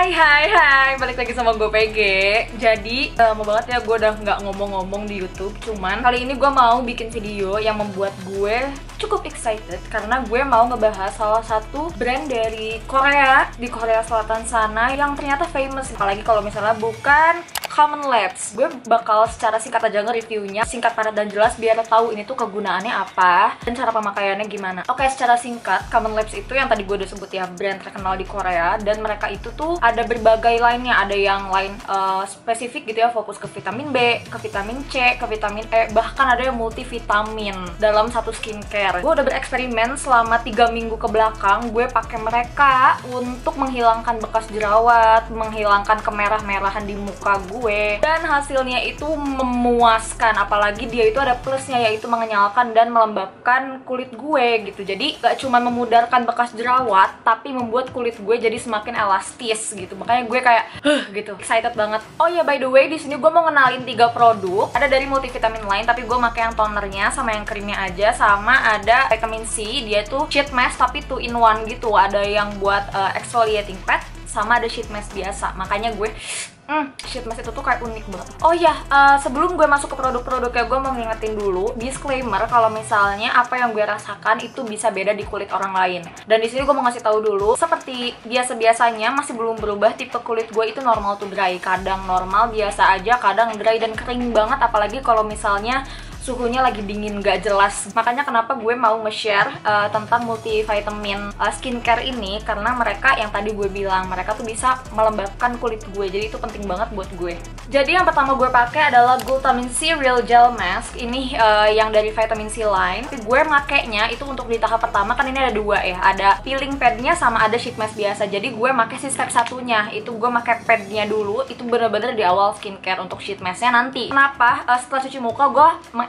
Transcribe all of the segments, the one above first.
Hai, balik lagi sama gue PG. Jadi lama banget ya gue udah nggak ngomong-ngomong di YouTube. Cuman kali ini gue mau bikin video yang membuat gue cukup excited karena gue mau ngebahas salah satu brand dari Korea, di Korea Selatan sana yang ternyata famous. Apalagi kalau misalnya bukan Common Labs. Gue bakal secara singkat aja nge-reviewnya, singkat, padat, dan jelas biar tahu ini tuh kegunaannya apa dan cara pemakaiannya gimana. Oke, secara singkat, Common Labs itu yang tadi gue udah sebut ya, brand terkenal di Korea, dan mereka itu tuh ada berbagai lainnya. Ada yang lain spesifik gitu ya, fokus ke vitamin B, ke vitamin C, ke vitamin E, bahkan ada yang multivitamin dalam satu skincare. Gue udah bereksperimen selama 3 minggu ke belakang. Gue pakai mereka untuk menghilangkan bekas jerawat, menghilangkan kemerah-merahan di muka gue, dan hasilnya itu memuaskan. Apalagi dia itu ada plusnya, yaitu mengenyalkan dan melembabkan kulit gue gitu. Jadi gak cuma memudarkan bekas jerawat, tapi membuat kulit gue jadi semakin elastis gitu. Makanya gue kayak gitu, excited banget. Oh ya, by the way, di sini gue mau ngenalin 3 produk. Ada dari multivitamin lain, tapi gue pakai yang tonernya sama yang krimnya aja. Sama ada vitamin C, dia tuh sheet mask tapi 2 in 1 gitu. Ada yang buat exfoliating pad, sama ada sheet mask biasa. Makanya gue sheet mask itu tuh kayak unik banget. Oh ya, sebelum gue masuk ke produk-produknya, gue mau ngingetin dulu disclaimer kalau misalnya apa yang gue rasakan itu bisa beda di kulit orang lain. Dan di sini gue mau ngasih tahu dulu, seperti biasa-biasanya masih belum berubah, tipe kulit gue itu normal to dry. Kadang normal biasa aja, kadang dry dan kering banget, apalagi kalau misalnya suhunya lagi dingin gak jelas. Makanya kenapa gue mau nge-share tentang multivitamin skincare ini, karena mereka yang tadi gue bilang, mereka tuh bisa melembabkan kulit gue. Jadi itu penting banget buat gue. Jadi yang pertama gue pakai adalah Glutamine C Real Gel Mask. Ini yang dari vitamin C line. Tapi gue makainya itu untuk di tahap pertama, kan ini ada 2 ya. Ada peeling padnya sama ada sheet mask biasa. Jadi gue pakai si step satunya. Itu gue pakai padnya dulu. Itu bener-bener di awal skincare. Untuk sheet masknya nanti. Kenapa? Setelah cuci muka gue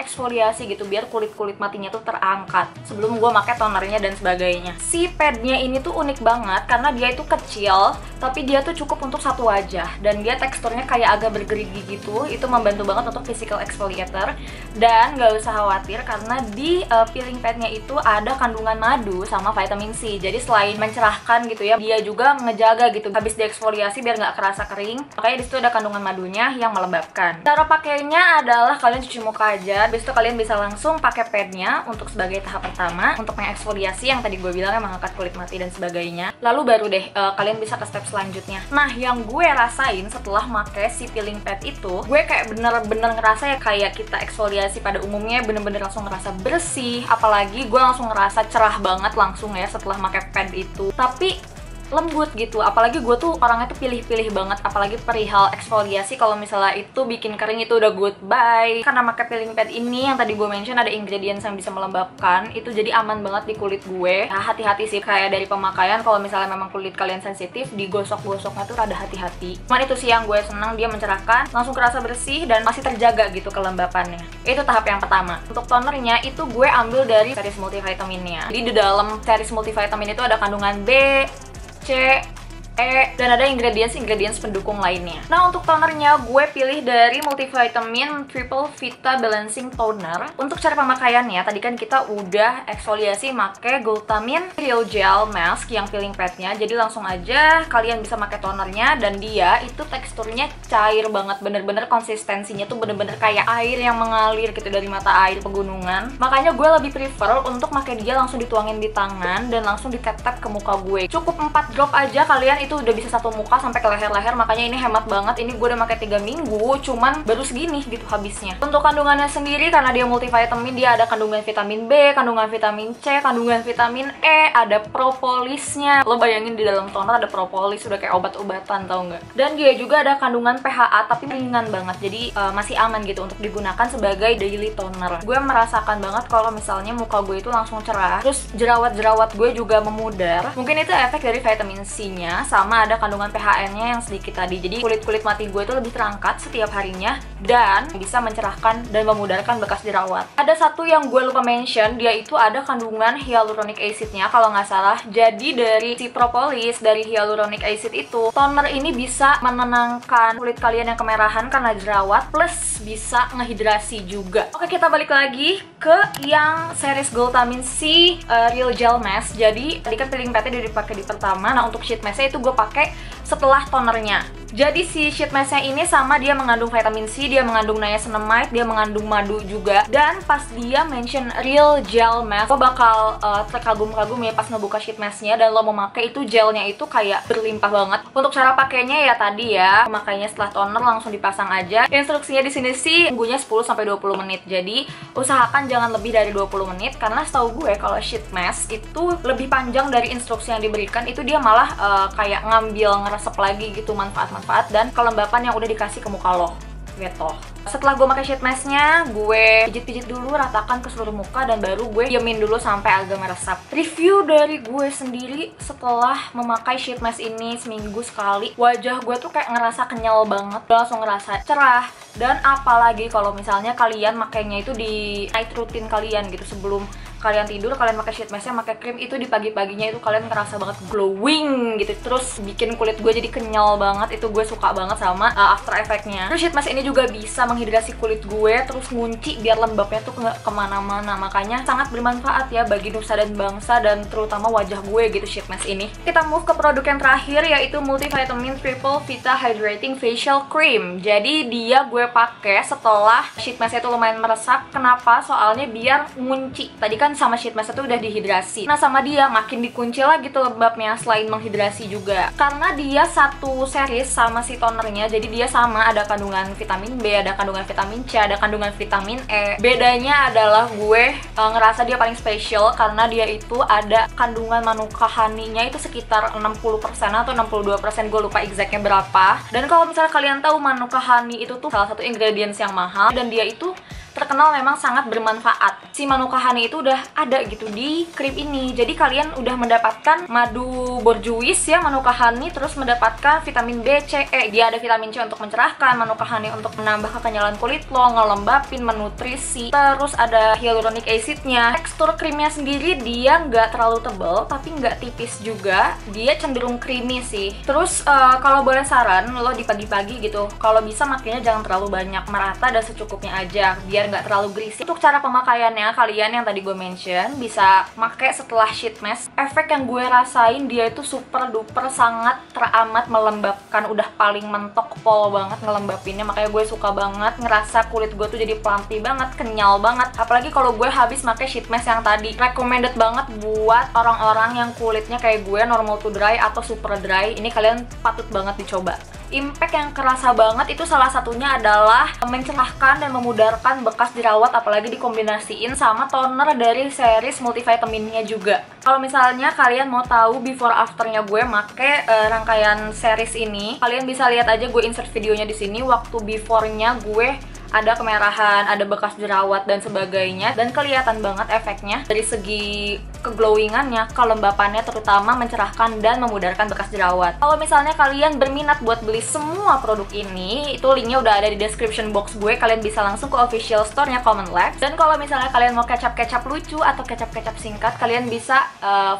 eksfoliasi gitu biar kulit-kulit matinya tuh terangkat sebelum gue pakai tonernya dan sebagainya. Si padnya ini tuh unik banget karena dia itu kecil tapi dia tuh cukup untuk satu wajah dan dia teksturnya kayak agak bergerigi gitu. Itu membantu banget untuk physical exfoliator. Dan gak usah khawatir karena di peeling padnya itu ada kandungan madu sama vitamin C. Jadi selain mencerahkan gitu ya, dia juga ngejaga gitu habis dieksfoliasi biar nggak kerasa kering. Makanya disitu ada kandungan madunya yang melembabkan. Cara pakainya adalah kalian cuci muka aja. Habis itu kalian bisa langsung pakai padnya untuk sebagai tahap pertama untuk mengeksfoliasi yang tadi gue bilang, mengangkat kulit mati dan sebagainya. Lalu baru deh kalian bisa ke step selanjutnya. Nah, yang gue rasain setelah pakai si peeling pad itu, gue kayak bener-bener ngerasa ya kayak kita eksfoliasi pada umumnya, bener-bener langsung ngerasa bersih. Apalagi gue langsung ngerasa cerah banget langsung ya setelah pakai pad itu. Tapi lembut gitu, apalagi gue tuh orangnya tuh pilih-pilih banget, apalagi perihal eksfoliasi. Kalau misalnya itu bikin kering itu udah goodbye. Karena pakai peeling pad ini yang tadi gue mention ada ingredients yang bisa melembabkan, itu jadi aman banget di kulit gue. Nah, hati-hati sih kayak dari pemakaian, kalau misalnya memang kulit kalian sensitif, digosok-gosoknya tuh rada hati-hati. Cuman itu sih yang gue senang, dia mencerahkan, langsung kerasa bersih dan masih terjaga gitu kelembapannya. Itu tahap yang pertama. Untuk tonernya itu gue ambil dari series multivitaminnya. Jadi di dalam series multivitamin itu ada kandungan B, C, E, dan ada ingredients pendukung lainnya. Nah, untuk tonernya gue pilih dari multivitamin Triple Vita Balancing Toner. Untuk cara pemakaiannya, tadi kan kita udah eksfoliasi pakai Glutamine Real Gel Mask yang peeling padnya. Jadi langsung aja kalian bisa pakai tonernya, dan dia itu teksturnya cair banget, bener-bener konsistensinya tuh bener-bener kayak air yang mengalir gitu dari mata air pegunungan. Makanya gue lebih prefer untuk pakai dia langsung dituangin di tangan dan langsung ditap-tap ke muka gue. Cukup 4 drop aja, kalian itu udah bisa satu muka sampai ke leher-leher. Makanya ini hemat banget. Ini gue udah pakai 3 minggu, cuman baru segini gitu habisnya. Untuk kandungannya sendiri, karena dia multivitamin, dia ada kandungan vitamin B, kandungan vitamin C, kandungan vitamin E, ada propolisnya. Lo bayangin di dalam toner ada propolis, udah kayak obat-obatan, tau nggak? Dan dia juga ada kandungan PHA tapi ringan banget, jadi masih aman gitu untuk digunakan sebagai daily toner. Gue merasakan banget kalau misalnya muka gue itu langsung cerah, terus jerawat-jerawat gue juga memudar. Mungkin itu efek dari vitamin C-nya, sama ada kandungan PHN-nya yang sedikit tadi. Jadi kulit-kulit mati gue itu lebih terangkat setiap harinya dan bisa mencerahkan dan memudarkan bekas jerawat. Ada satu yang gue lupa mention, dia itu ada kandungan hyaluronic acid-nya kalau nggak salah. Jadi dari si propolis, dari hyaluronic acid itu, toner ini bisa menenangkan kulit kalian yang kemerahan karena jerawat, plus bisa ngehidrasi juga. Oke, kita balik lagi ke yang series Glutamine C Real Gel Mask. Jadi tadi kan peeling padnya udah dipakai di pertama. Nah, untuk sheet masknya itu gue pakai setelah tonernya. Jadi si sheet masknya ini sama, dia mengandung vitamin C, dia mengandung niacinamide, dia mengandung madu juga. Dan pas dia mention real gel mask, lo bakal terkagum-kagum ya pas ngebuka sheet masknya dan lo mau pakai itu gelnya itu kayak berlimpah banget. Untuk cara pakainya ya tadi ya, pemakainya setelah toner langsung dipasang aja. Instruksinya di sini sih tunggunya 10-20 menit. Jadi usahakan jangan lebih dari 20 menit karena setahu gue kalau sheet mask itu lebih panjang dari instruksi yang diberikan, itu dia malah kayak ngambil ngeresep lagi gitu manfaat dan kelembapan yang udah dikasih ke muka lo gitu. Setelah gue pakai sheet masknya, gue pijit-pijit dulu, ratakan ke seluruh muka dan baru gue diemin dulu sampai agak meresap. Review dari gue sendiri setelah memakai sheet mask ini seminggu sekali, wajah gue tuh kayak ngerasa kenyal banget, langsung ngerasa cerah. Dan apalagi kalau misalnya kalian makainya itu di night routine kalian gitu, sebelum kalian tidur kalian pakai sheet masknya, pakai krim, itu di pagi-paginya itu kalian ngerasa banget glowing gitu, terus bikin kulit gue jadi kenyal banget. Itu gue suka banget sama after effect-nya. Terus sheet mask ini juga bisa menghidrasi kulit gue, terus ngunci biar lembabnya tuh nggak kemana-mana. Makanya sangat bermanfaat ya bagi nusa dan bangsa dan terutama wajah gue gitu sheet mask ini. Kita move ke produk yang terakhir, yaitu multivitamin triple vita hydrating facial cream. Jadi dia gue pakai setelah sheet mask itu lumayan meresap. Kenapa? Soalnya biar ngunci. Tadi kan sama sheet mask itu udah dihidrasi, nah sama dia makin dikunci lagi tuh lembabnya selain menghidrasi juga. Karena dia satu series sama si tonernya, jadi dia sama, ada kandungan vitamin B, ada kandungan vitamin C, ada kandungan vitamin E. Bedanya adalah gue ngerasa dia paling spesial karena dia itu ada kandungan manuka honey-nya itu sekitar 60% atau 62%, gue lupa exactnya berapa. Dan kalau misalnya kalian tahu manuka honey itu tuh salah satu ingredients yang mahal dan dia itu terkenal memang sangat bermanfaat. Si manuka honey itu udah ada gitu di krim ini. Jadi kalian udah mendapatkan madu borjuis ya, manuka honey, terus mendapatkan vitamin B, C, E. Dia ada vitamin C untuk mencerahkan, manuka honey untuk menambah kekenyalan kulit lo, ngelembapin, menutrisi. Terus ada hyaluronic acid-nya. Tekstur krimnya sendiri dia nggak terlalu tebal, tapi nggak tipis juga. Dia cenderung creamy sih. Terus kalau boleh saran lo di pagi-pagi gitu, kalau bisa makanya jangan terlalu banyak, merata dan secukupnya aja biar nggak terlalu greasy. Untuk cara pemakaiannya, kalian yang tadi gue mention bisa pakai setelah sheet mask. Efek yang gue rasain dia itu super duper sangat teramat melembabkan, udah paling mentok, pol banget ngelembapinnya. Makanya gue suka banget, ngerasa kulit gue tuh jadi plumpy banget, kenyal banget. Apalagi kalau gue habis pakai sheet mask yang tadi. Recommended banget buat orang-orang yang kulitnya kayak gue, normal to dry atau super dry. Ini kalian patut banget dicoba. Impact yang kerasa banget itu salah satunya adalah mencerahkan dan memudarkan bekas jerawat, apalagi dikombinasiin sama toner dari series multivitaminnya juga. Kalau misalnya kalian mau tahu before afternya gue make rangkaian series ini, kalian bisa lihat aja, gue insert videonya di sini. Waktu before-nya gue ada kemerahan, ada bekas jerawat dan sebagainya, dan kelihatan banget efeknya dari segi keglowingannya, kelembapannya, terutama mencerahkan dan memudarkan bekas jerawat. Kalau misalnya kalian berminat buat beli semua produk ini, itu linknya udah ada di description box gue. Kalian bisa langsung ke official store-nya Common Labs. Dan kalau misalnya kalian mau kecap-kecap lucu atau kecap-kecap singkat, kalian bisa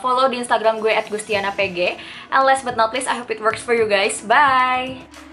follow di Instagram gue @gustianapg. And last but not least, I hope it works for you guys. Bye!